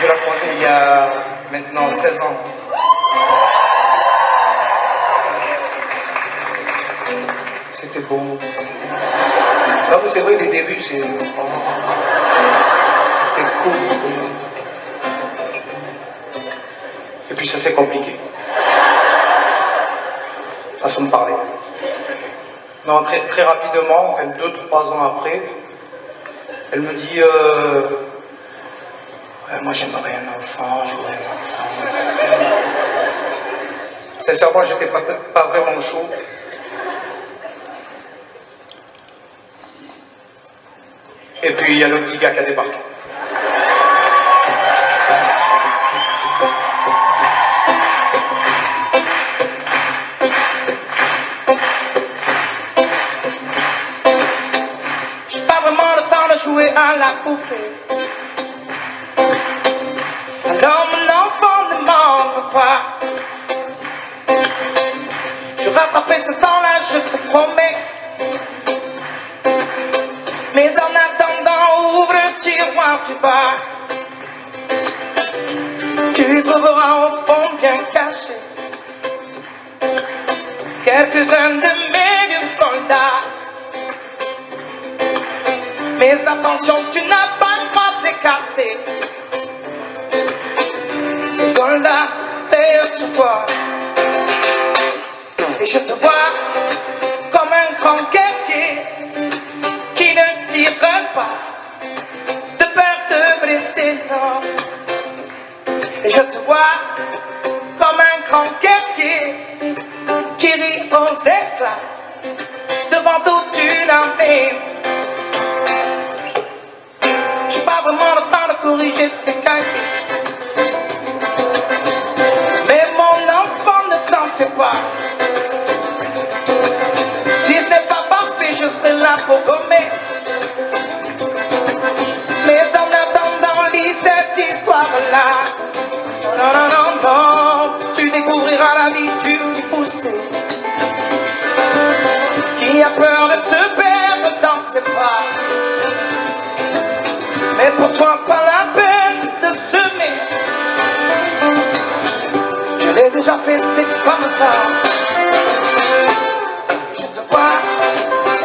Je l'ai croisé il y a maintenant 16 ans. C'était beau. Non mais c'est vrai, les débuts, c'était cool. Et puis ça s'est compliqué. Façon de parler. Non, très, très rapidement, enfin 2-3 ans après, elle me dit ouais, moi j'aimerais un enfant, j'aurais un enfant. Sincèrement, j'étais pas vraiment chaud. Et puis il y a le petit gars qui a débarqué. J'ai pas vraiment le temps de jouer à la poupée. Alors mon enfant ne m'en veut pas. Je rattraperai ce temps-là, je te promets. Mais en attendant, ouvre le tiroir du bas. Tu trouveras au fond bien caché quelques-uns de mes vieux soldats. Mais attention, tu n'as pas le droit de les casser. Ces soldats veillent sur toi. Et je te vois comme un grand guerrier qui ne tire pas de peur de blesser, non. Et je te vois comme un grand guerrier qui rit aux éclats devant toute une armée. J'ai pas vraiment le temps de corriger tes cahiers. Mais mon enfant, ne t'en fais pas. Si ce n'est pas parfait, je serai là pour gommer. Mais en attendant, lis cette histoire-là. Non, non, non, non, tu découvriras la vie du petit poussé qui a peur de se perdre dans ses bras. Mais pour toi, pas la peine de semer. Je l'ai déjà fait, c'est comme ça. Je te vois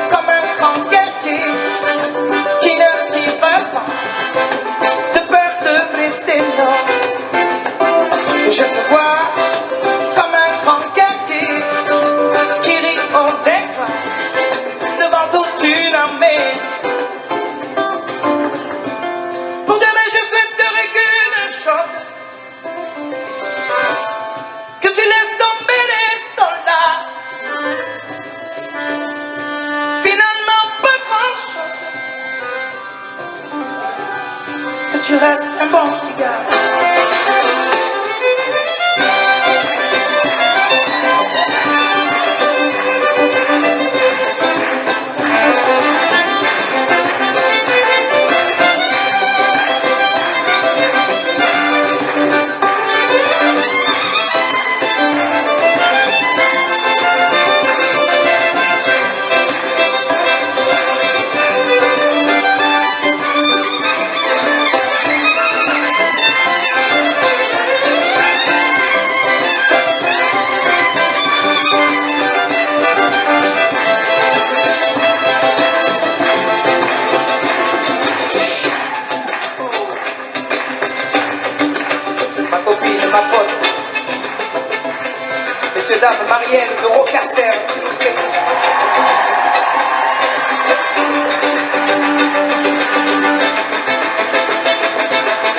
comme un grand guerrier qui ne tire pas de peur de blesser, non. Je te vois comme un grand guerrier qui rit aux éclats devant toute une armée. Pour demain, je souhaiterais qu'une chose, que tu laisses tomber les soldats. Finalement, pas grand-chose, que tu restes un bon petit gars. Messieurs, dames, Marielle de Rocasser, s'il vous plaît.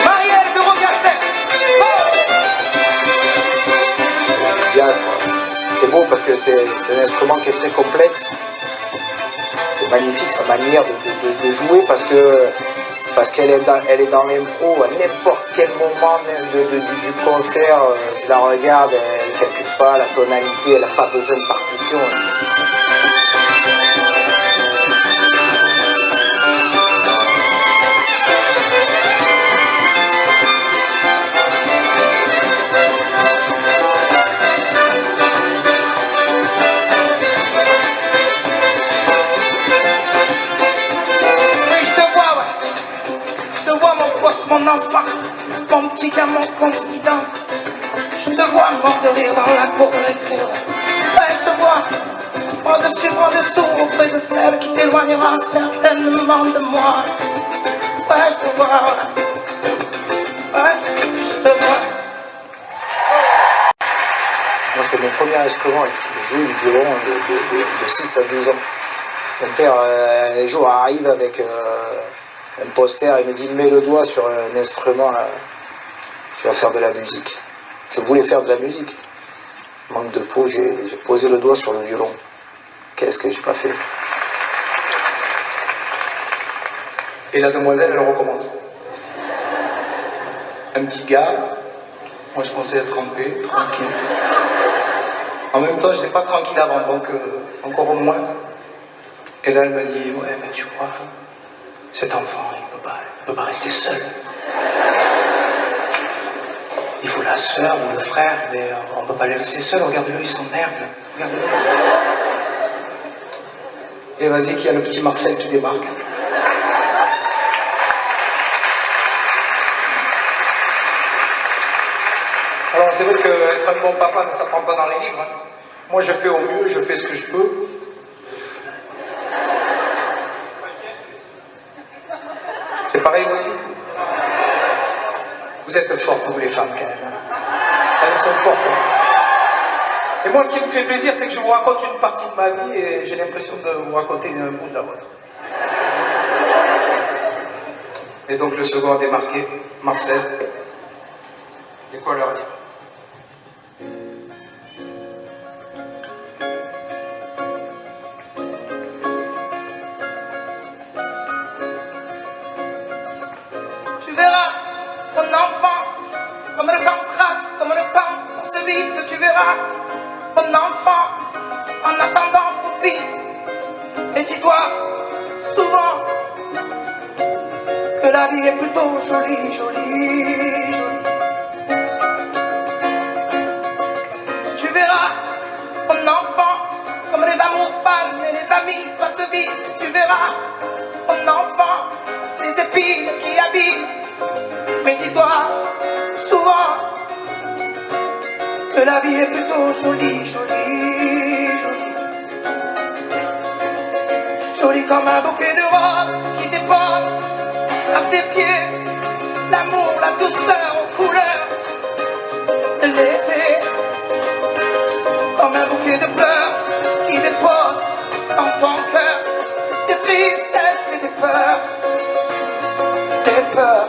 Marielle de Rocasser. Oh, du jazz, quoi. C'est beau parce que c'est un instrument qui est très complexe. C'est magnifique sa manière de jouer parce qu'elle est dans l'impro à n'importe quel moment du concert. Je la regarde, elle ne calcule pas la tonalité, elle n'a pas besoin de partition. mon enfant. enfant, mon petit gamin confident. Je te vois mort de rire dans la cour de récré. Ouais, je te vois, en dessous, auprès de celle qui t'éloignera certainement de moi. Ouais, je te vois, ouais, je te vois. Moi, c'était mon premier instrument. Je jouais du violon de 6 à 12 ans. Mon père, un jour, arrive avec un poster. Il me dit, mets le doigt sur un instrument, là. Tu vas faire de la musique. Je voulais faire de la musique. Manque de peau, j'ai posé le doigt sur le violon. Qu'est-ce que j'ai pas fait? Et la demoiselle, elle recommence. Un petit gars, moi je pensais être en paix, tranquille. En même temps, je n'étais pas tranquille avant, donc encore au moins. Et là, elle me dit, ouais, mais tu vois, cet enfant, il ne peut pas rester seul. Il faut la sœur ou le frère, mais on ne peut pas les laisser seuls, regarde-le, ils s'emmerdent. Regarde-le. Et vas-y, qu'il y a le petit Marcel qui débarque. Alors c'est vrai qu'être un bon papa ne s'apprend pas dans les livres. Hein. Moi je fais au mieux, je fais ce que je peux. C'est pareil aussi. Vous êtes fortes, vous les femmes, quand même. Elles sont fortes. Hein. Et moi, ce qui me fait plaisir, c'est que je vous raconte une partie de ma vie et j'ai l'impression de vous raconter un bout de la vôtre. Et donc, le second a démarqué, Marcel. Et quoi leur dire? Tu verras, mon enfant, comme le temps trace, comme le temps passe vite, tu verras, mon enfant, en attendant, profite. Et dis-toi souvent que la vie est plutôt jolie, jolie, jolie. Tu verras, mon enfant, comme les amours fans et les amis passent vite, tu verras, mon enfant, les épines qui abîment. Mais dis-toi souvent que la vie est plutôt jolie, jolie, jolie. Jolie comme un bouquet de roses qui dépose à tes pieds l'amour, la douceur aux couleurs de l'été. Comme un bouquet de pleurs qui dépose dans ton cœur des tristesses et des peurs, des peurs.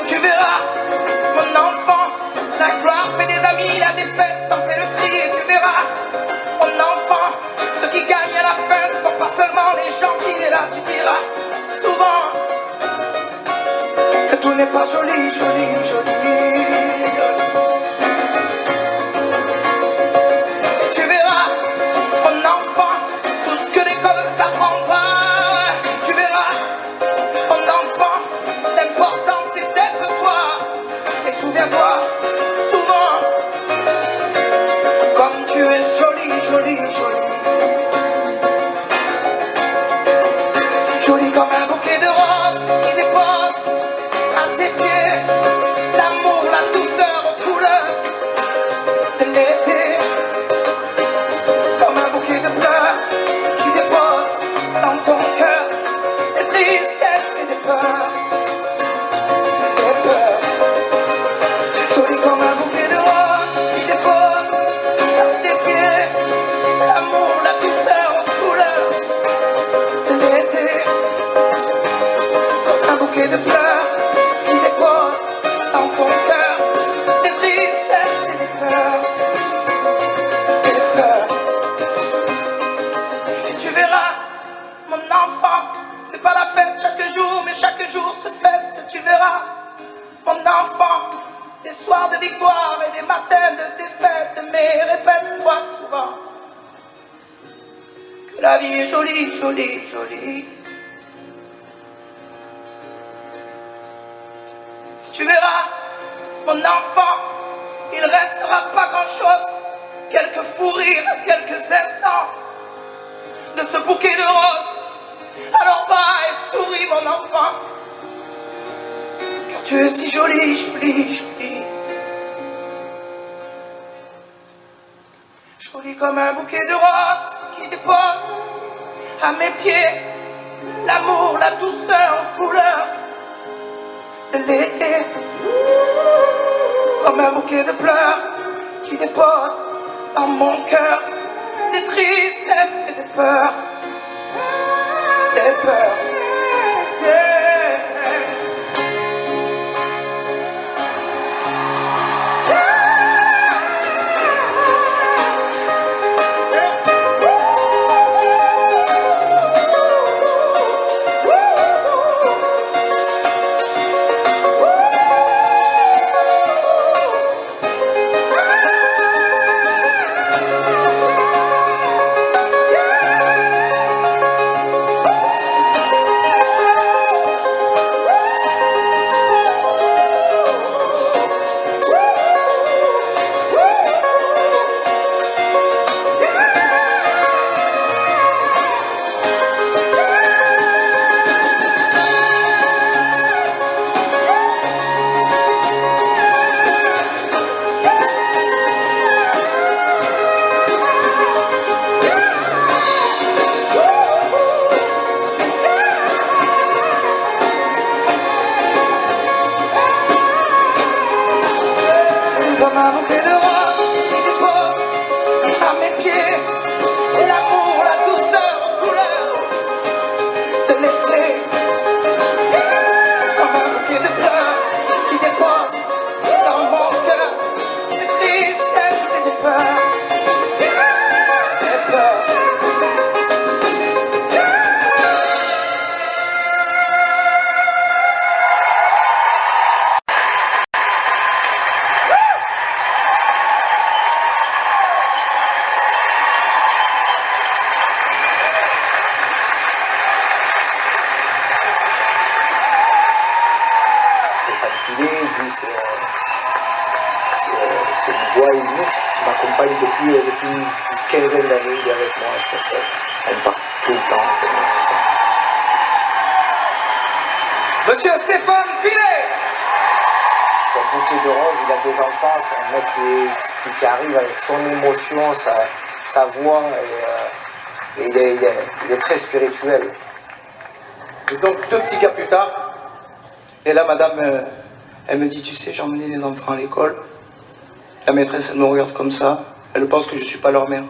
Tu verras, mon enfant, la gloire fait des amis, la défaite t'en fait le tri. Et tu verras, mon enfant, ceux qui gagnent à la fin sont pas seulement les gentils. Et là tu diras souvent que tout n'est pas joli, joli, joli. Et tu verras, mon enfant, tout ce que l'école ne t'apprend pas. Tu verras, mon enfant, l'important c'est d'être toi. Et souviens-toi souvent comme tu es jolie, jolie, jolie. Jolie comme un bouquet de roses qui dépose à tes pieds l'amour, la douceur aux couleurs de l'été. Comme un bouquet de pleurs qui dépose dans ton cœur des tristesses et des peurs, des peurs. Jolie comme un bouquet de roses qui dépose à tes pieds l'amour, la douceur aux couleurs de l'été. Comme un bouquet de pleurs qui dépose dans ton cœur des tristesses et des peurs, des peurs. Et tu verras, mon enfant, c'est pas la fête chaque jour, mais chaque jour se fête. Tu verras, mon enfant, des soirs de victoire et des matins de défaite. Mais répète-toi souvent que la vie est jolie, jolie, jolie. Tu verras, mon enfant, il ne restera pas grand-chose, quelques fous rires, quelques instants de ce bouquet de roses. Alors va et souris, mon enfant, Tu es si jolie, jolie, jolie. Jolie comme un bouquet de roses qui dépose à mes pieds l'amour, la douceur en couleur de l'été. Comme un bouquet de pleurs qui dépose dans mon cœur des tristesses et des peurs. Des peurs. Comme un bouquet de roses qui dépose à mes pieds l'amour, la douceur aux couleurs de l'été. Comme un bouquet de fleurs qui dépose dans mon cœur des tristesses et des peurs. Des peurs. Lui, c'est une voix unique qui m'accompagne depuis une quinzaine d'années. Il est avec moi sur scène. On part tout le temps ensemble. Monsieur Stéphane Filet. Sur Bouquet de Roses, il a des enfants. C'est un mec qui arrive avec son émotion, sa voix. Et il est très spirituel. Et donc 2 petits gars plus tard, et là madame, elle me dit, tu sais, j'ai emmené les enfants à l'école. La maîtresse, elle me regarde comme ça, elle pense que je suis pas leur mère.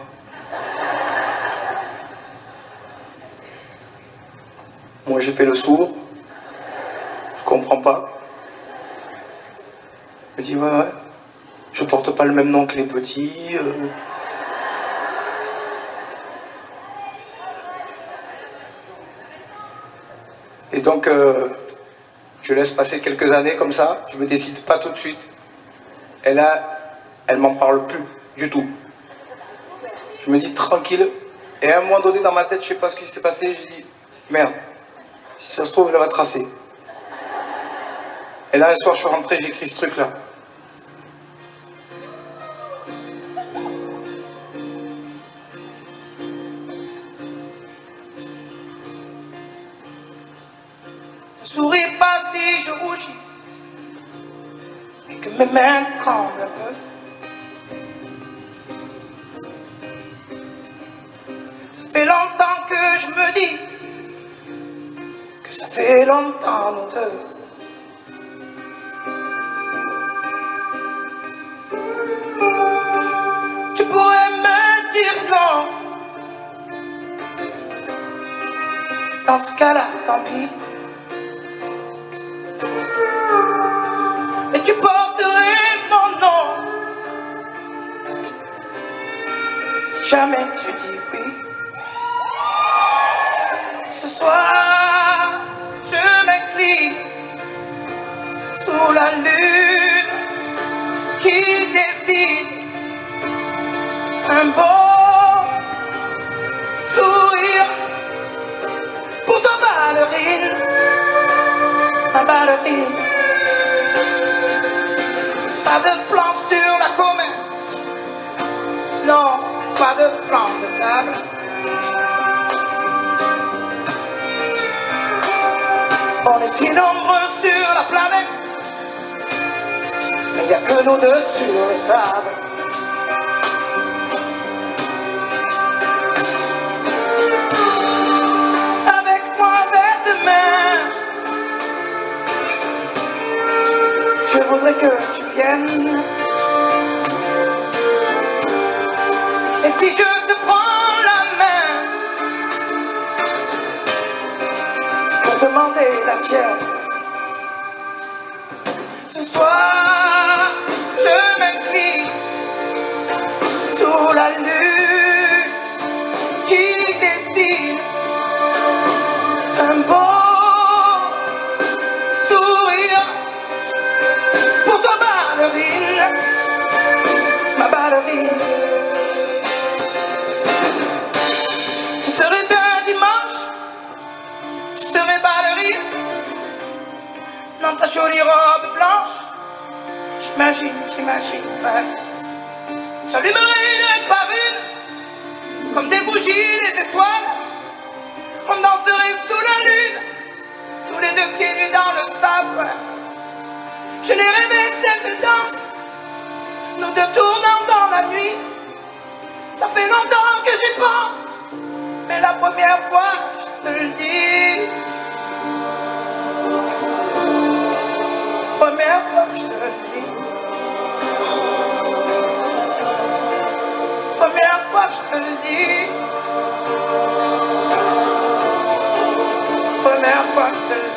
Moi j'ai fait le sourd, je comprends pas. Elle me dit, ouais, je porte pas le même nom que les petits. Et donc, je laisse passer quelques années comme ça, je me décide pas tout de suite. Et là, elle m'en parle plus du tout. Je me dis tranquille. Et à un moment donné, dans ma tête, je sais pas ce qui s'est passé, je dis merde, si ça se trouve, elle va tracer. Et là, un soir, je suis rentré, j'ai écrit ce truc-là. Souris pas si je rougis et que mes mains tremblent un peu. Ça fait longtemps que je me dis que ça fait longtemps nous deux. Tu pourrais me dire non. Dans ce cas-là, tant pis. Mais tu porterais mon nom si jamais tu dis oui. Ce soir, je m'incline sous la lune qui décide un beau sourire pour ta ballerine, ma ballerine. Pas de plan sur la comète, non, pas de plan de table. On est si nombreux sur la planète il n'y a que nous deux sur le sable. Avec moi vers demain, je voudrais que tu viennes. Et si je te prends la main, c'est pour demander la tienne. Ce soir, je m'incline sous la lune qui dessine un beau sourire pour toi, ballerine, ma ballerine. Ce serait un dimanche, je serais ballerine dans ta jolie robe blanche. J'imagine, ouais. J'allumerai une par une, comme des bougies, des étoiles. On danserait sous la lune, tous les deux pieds nus dans le sable. Ouais. Je l'ai rêvé cette danse, nous deux tournant dans la nuit. Ça fait longtemps que j'y pense, mais la première fois, je te le dis. Première fois, je te le dis. Première fois, je te le dis. Première fois, je te le dis.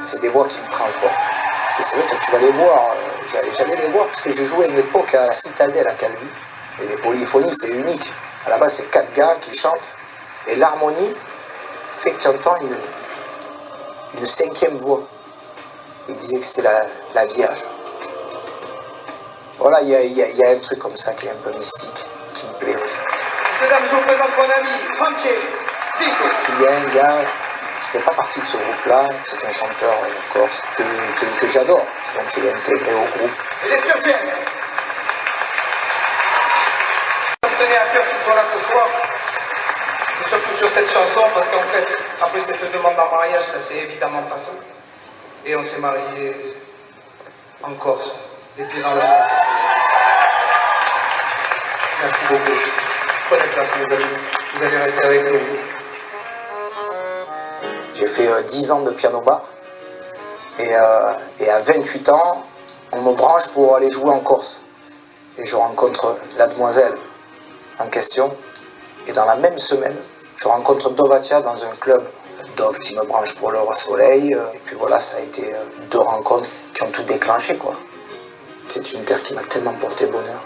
C'est des voix qui me transportent. Et c'est vrai que tu vas les voir, j'allais les voir parce que je jouais à une époque à la Citadelle à Calvi. Et les polyphonies, c'est unique. À la base, c'est 4 gars qui chantent. Et l'harmonie fait que tu entends une 5e voix. Il disait que c'était la Vierge. Voilà, il y a un truc comme ça qui est un peu mystique, qui me plaît aussi. Messieurs, dames, je vous présente mon ami, Franchi Zico. Il y a un gars qui ne fait pas partie de ce groupe-là, c'est un chanteur corse que j'adore, donc je l'ai intégré au groupe. Et les surtiennes. Ça me tenait à cœur qu'ils soient là ce soir, et surtout sur cette chanson, parce qu'en fait, après cette demande en mariage, ça s'est évidemment passé. Et on s'est mariés en Corse, et puis dans le sable. Merci beaucoup. Prenez place, mes amis. Vous allez rester avec nous. J'ai fait 10 ans de piano-bar et à 28 ans, on me branche pour aller jouer en Corse. Et je rencontre la demoiselle en question. Et dans la même semaine, je rencontre Dovatia dans un club. Dove qui me branche pour le soleil. Et puis voilà, ça a été 2 rencontres qui ont tout déclenché, quoi. C'est une terre qui m'a tellement porté bonheur.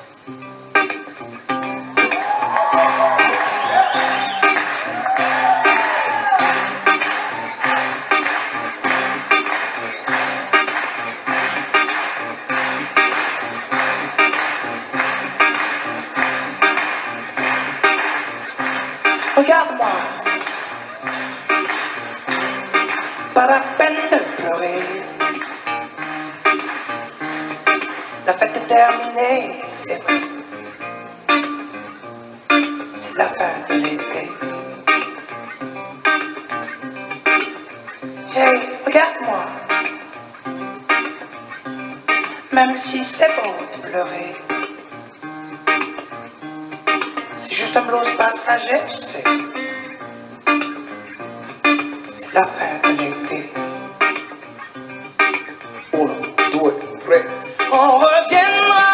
Regarde-moi, pas la peine de pleurer. La fête est terminée, c'est vrai. C'est la fin de l'été. Hey, regarde-moi. Même si c'est beau de pleurer, c'est juste un blues passager, tu sais. C'est la fin de l'été. 1, 2, 3. On reviendra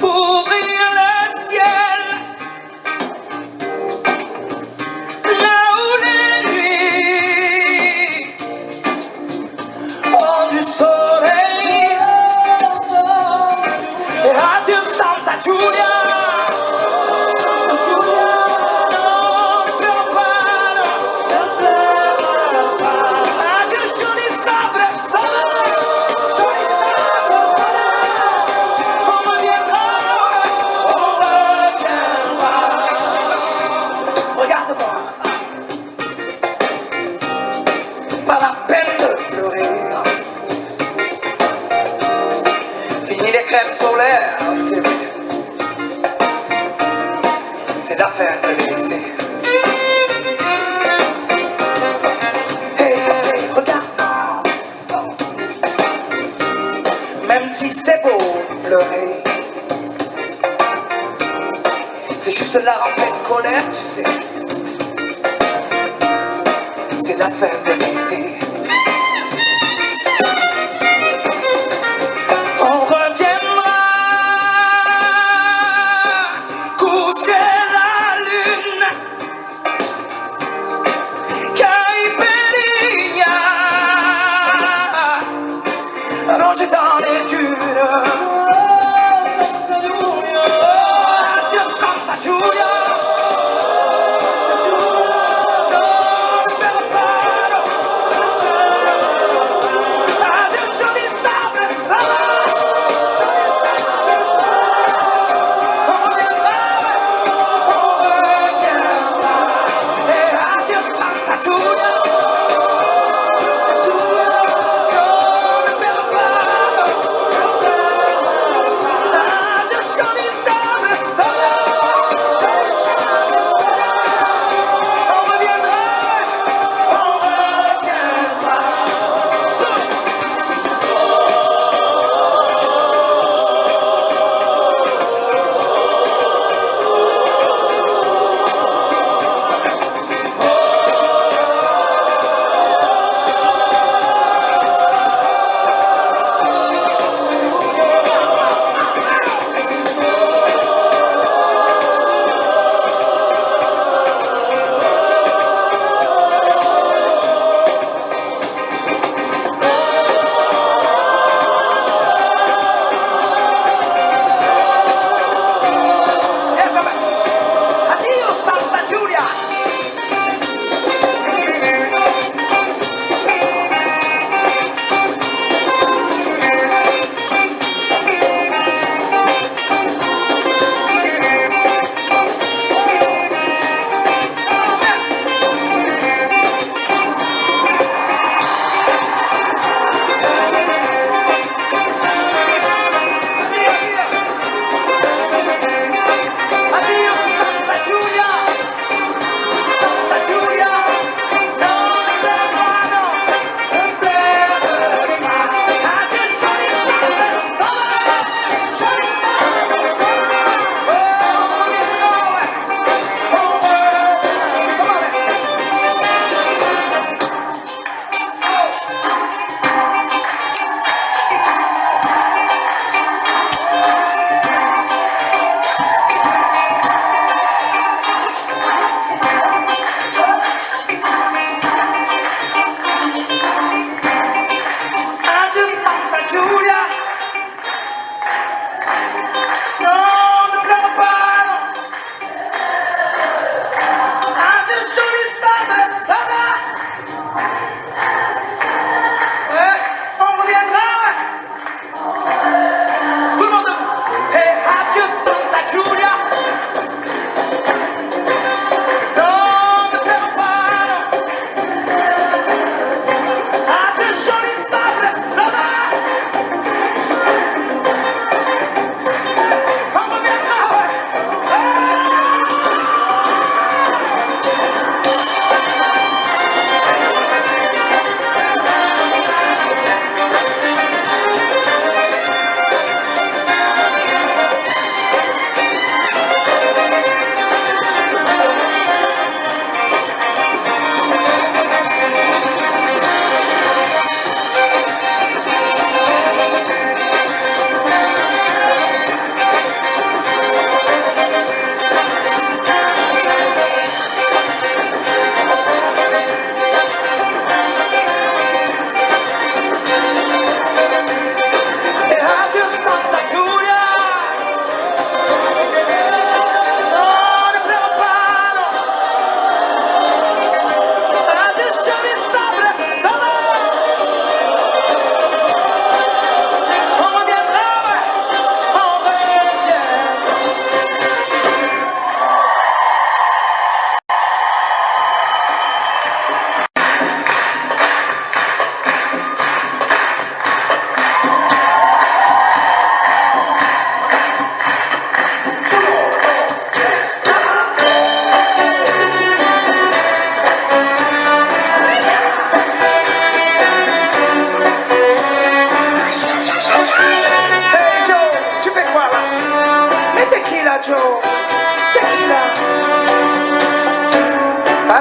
ouvrir le ciel. La c'est la fin de l'été. Hey, hey, regarde, même si c'est beau pleurer, c'est juste la rentrée scolaire, tu sais. C'est la fin de l'été. On reviendra coucher la lune, Cariberia, allongé dans les dunes. Adieu Santa Giulia.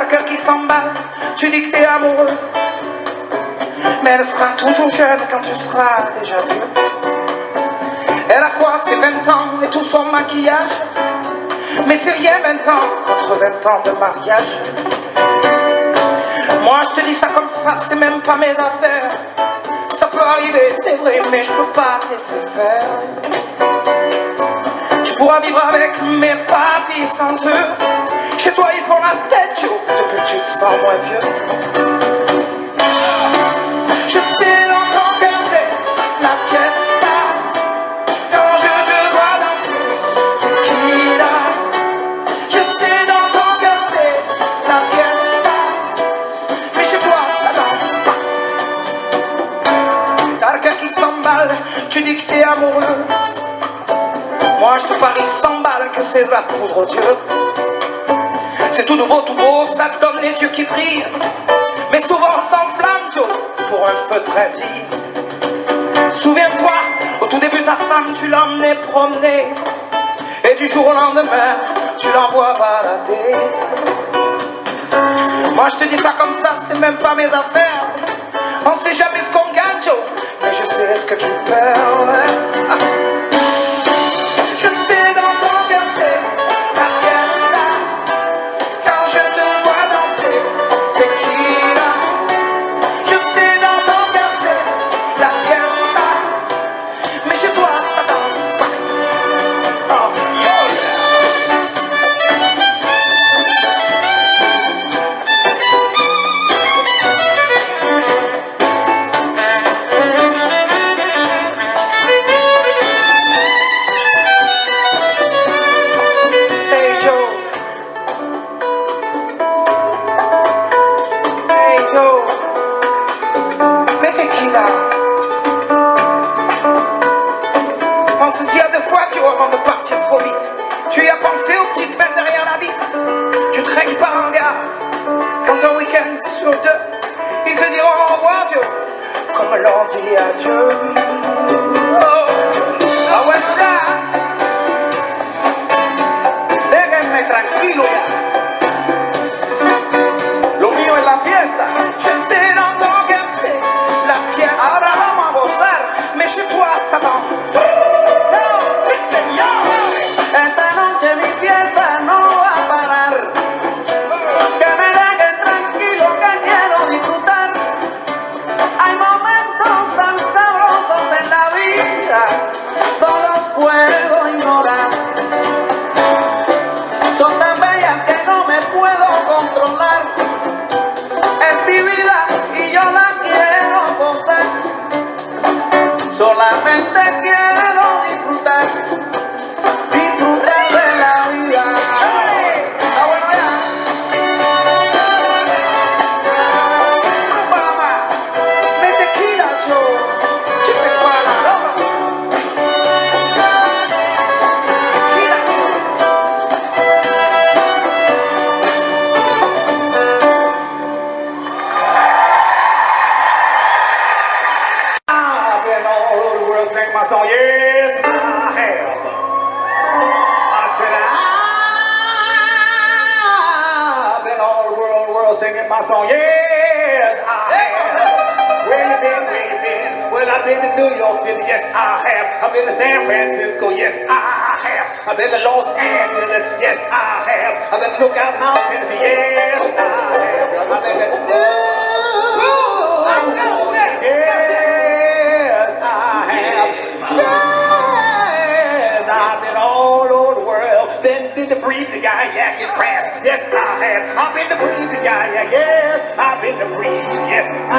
cœur qui s'emballe, tu dis que t'es amoureux. Mais elle sera toujours jeune quand tu seras déjà vieux. Elle a quoi, ses 20 ans et tout son maquillage? Mais c'est rien 20 ans contre 20 ans de mariage. Moi je te dis ça comme ça, c'est même pas mes affaires. Ça peut arriver, c'est vrai, mais je peux pas te laisser faire. Tu pourras vivre avec, mais pas vivre sans eux. Chez toi ils font la tête, Joe, depuis que tu te sens moins vieux. Je sais dans ton cœur c'est la fiesta. Quand je te vois danser, tequila. Je sais dans ton cœur c'est la fiesta. Mais chez toi ça danse pas. T'as le cœur qui s'emballe, tu dis que t'es amoureux. Moi je te parie 100 balles que c'est de la poudre aux yeux. C'est tout nouveau, tout beau, ça te donne les yeux qui brillent. Mais souvent on s'enflamme, Joe, pour un feu de radis. Souviens-toi, au tout début ta femme tu l'emmenais promener. Et du jour au lendemain, tu l'envoies balader. Moi je te dis ça comme ça, c'est même pas mes affaires. On sait jamais ce qu'on gagne, Joe, mais je sais ce que tu perds. Je sais dans ton cœur c'est la fiesta. Quand je te vois danser, tequila. Je sais dans ton cœur c'est la fiesta. Mais chez toi ça danse pas. Oh, hey Joe. Hey Joe. Mais tequila. Pense-y à deux fois, tu avant de partir trop vite. Tu y as pensé aux petites peines derrière la vitre. Tu traînes par un gars. Quand un week-end sur deux, ils te diront au revoir, Joe, comme l'on dit adieu. Oh, Ah, bueno, ya. Déjenme tranquilo ya. Lo mío es la fiesta. je sais dans ton cœur c'est la fiesta. Ahora vamos a gozar. Mais chez toi ça danse. Non, c'est Seigneur. Esta noche mi fiesta no va a parar. Que me dejen tranquilo que quiero disfrutar. Hay momentos tan sabrosos en la vida, no los puedo ignorar. Son tan bellas que no me puedo controlar. Es mi vida y yo la quiero gozar. Solamente quiero disfrutar, disfrutar de la vida. Está bueno ya. Rumba más. Mais tequila, Joe, tu fais quoi là? Tequila, Joe. I've been all over the world singing my song. Yes, I have. I said I've been all over the world singing my song. Yes, I have. Where you been? Where you been? Well, I've been to New York City. Yes, I have. I've been to San Francisco. Yes, I have. I've been to Los Angeles. Yes, I have. I've been to Lookout Mountains. Yes, I have. I've been to yes, I have. Yes, I've been all over the world. Been to breathe the Guyyak in France. Yes, I have. I've been to breathe the Guyyak. Yes, I've been to breathe. Yes, I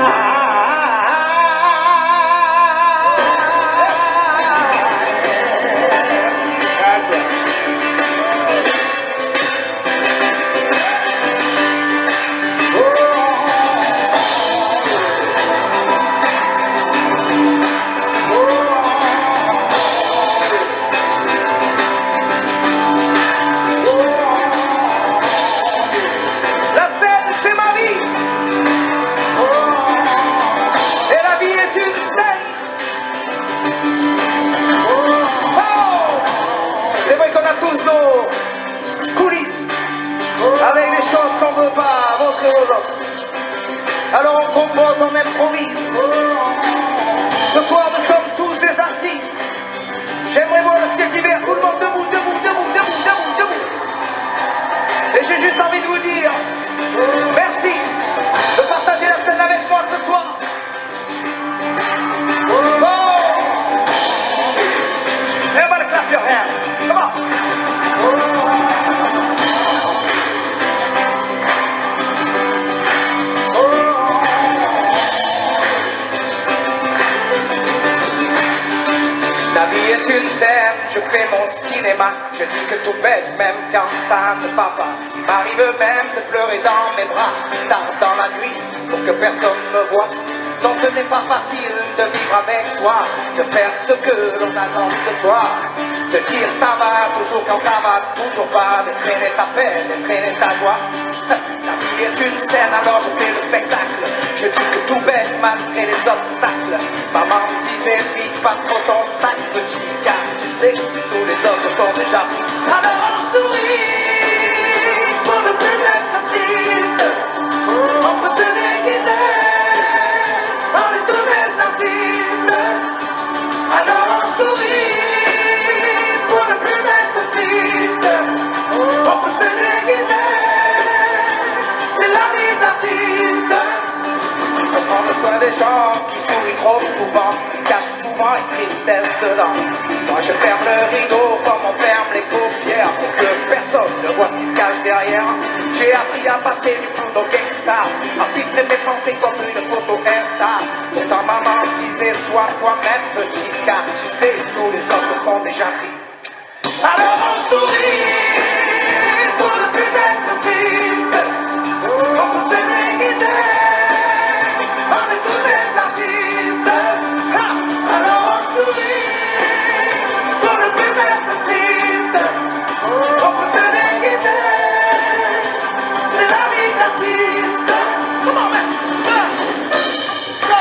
La scène, c'est ma vie. Alors on compose, on improvise. Ce soir nous sommes tous des artistes. J'aimerais voir le ciel d'hiver, tout le monde debout, debout, debout, debout, debout, debout. Et j'ai juste envie de vous dire merci de partager la scène avec moi ce soir. Bon. Everybody clap your hands. Come on. La vie est une scène, je fais mon cinéma. Je dis que tout bête, même quand ça ne va pas. Il m'arrive même de pleurer dans mes bras, tard dans la nuit, pour que personne me voie. Non, ce n'est pas facile de vivre avec soi, de faire ce que l'on attend de toi. De dire ça va toujours quand ça va toujours pas, de traîner ta peine, de traîner ta joie. La vie est une scène, alors je fais le spectacle. Je dis que tout bête malgré les obstacles. Maman me disait vite pas trop ton sac petit, car tu sais que tous les autres sont déjà pris. Alors on sourit pour ne plus être triste. On peut se déguiser, on est tous des artistes. Alors on sourit pour ne plus être triste. On peut se déguiser, c'est la vie d'artiste. On prend soin des gens qui sourient trop souvent, qui cachent souvent une tristesse dedans. Moi je ferme le rideau comme on ferme les paupières, pour que personne ne voit ce qui se cache derrière. J'ai appris à passer du clown au gangsta, à filtrer mes pensées comme une photo Insta. Pourtant maman disait sois toi-même petit, car tu sais tous les autres sont déjà pris. Alors on sourit pour ne plus être triste. On peut se déguiser, on est tous des artistes. Alors on sourit pour ne plus être triste. On peut se déguiser, c'est la vie d'artiste. Come on man, go.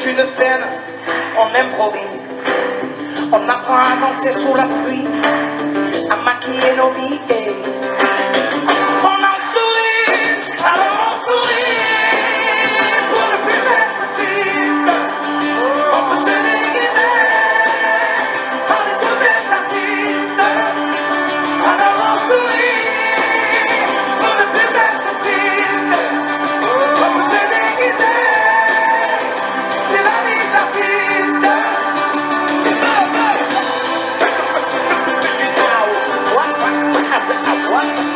Une scène, on improvise, on apprend à danser sous la pluie, à maquiller nos vies. On en sourit, alors on sourit pour ne plus être triste. On peut se déguiser, on est tous des artistes. Alors on sourit pour ne plus être triste. On peut se déguiser, c'est la vie d'artiste. What?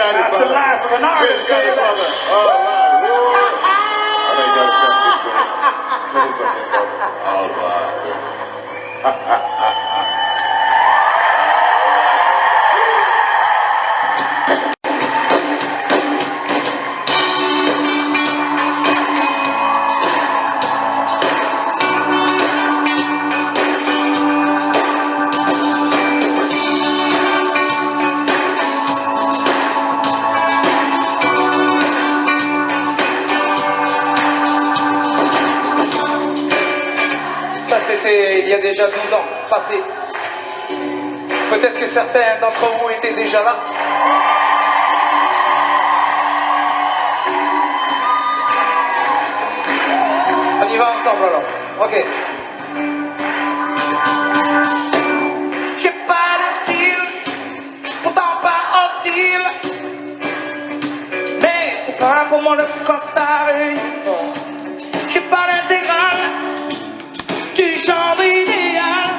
got it, That's the brother. life of an Chris artist, got it, baby. brother. All right. Roy. I think you got to cut this, brother. All right. Ça c'était il y a déjà 12 ans, passé. Peut-être que certains d'entre vous étaient déjà là. On y va ensemble alors. Ok. J'ai pas de style, pourtant pas hostile. Mais c'est pas pour moi le constat uniforme. J'ai pas l'intégrale du genre idéal.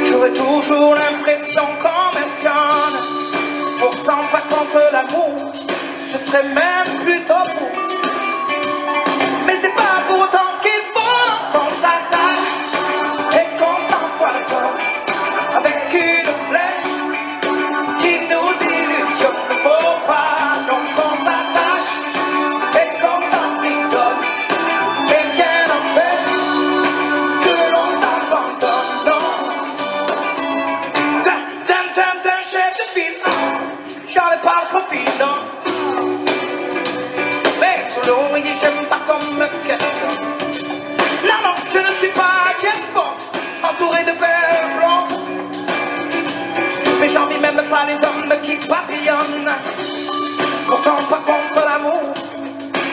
J'aurais toujours l'impression qu'on m'espionne. Pourtant pas contre l'amour, je serais même plutôt fou. Mais c'est pas pour autant qu'il faut qu'on s'attache et qu'on s'empoisonne avec une flèche qui nous illusionne. Ne faut pas donc qu'on s'attache et qu'on s'emprisonne. Et rien n'empêche que l'on s'abandonne, non. D'un chef de film, j'en ai pas le profil, non. Mais sur l'oreiller, j'aime pas qu'on me questionne. Non, non, je ne suis pas James Bond, entouré de belles blondes. Mais j'envie même pas les hommes qui papillonnent. Pourtant pas contre l'amour,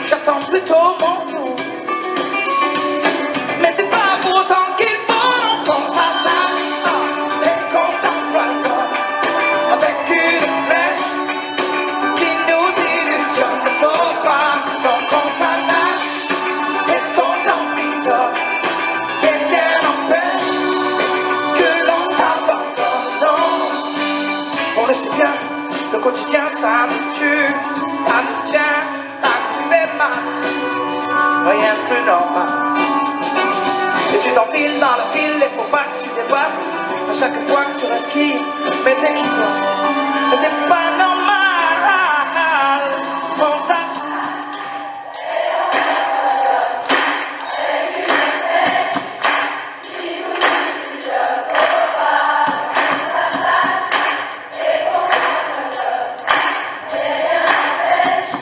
j'attends plutôt mon tour. Mais c'est pas pour autant qu'il faut qu'on s'attache et qu'on s'empoisonne avec une flèche qui nous illusionne. Ne faut pas donc qu'on s'attache et qu'on s'emprisonne. Et rien n'empêche que l'on s'abandonne. Non, on le sait bien, le quotidien ça nous tue, ça nous tient, ça nous fait mal. Rien de plus normal. Et tu t'enfiles dans le fil, il faut pas que tu dépasses. À chaque fois que tu respires, mais t'es qui toi?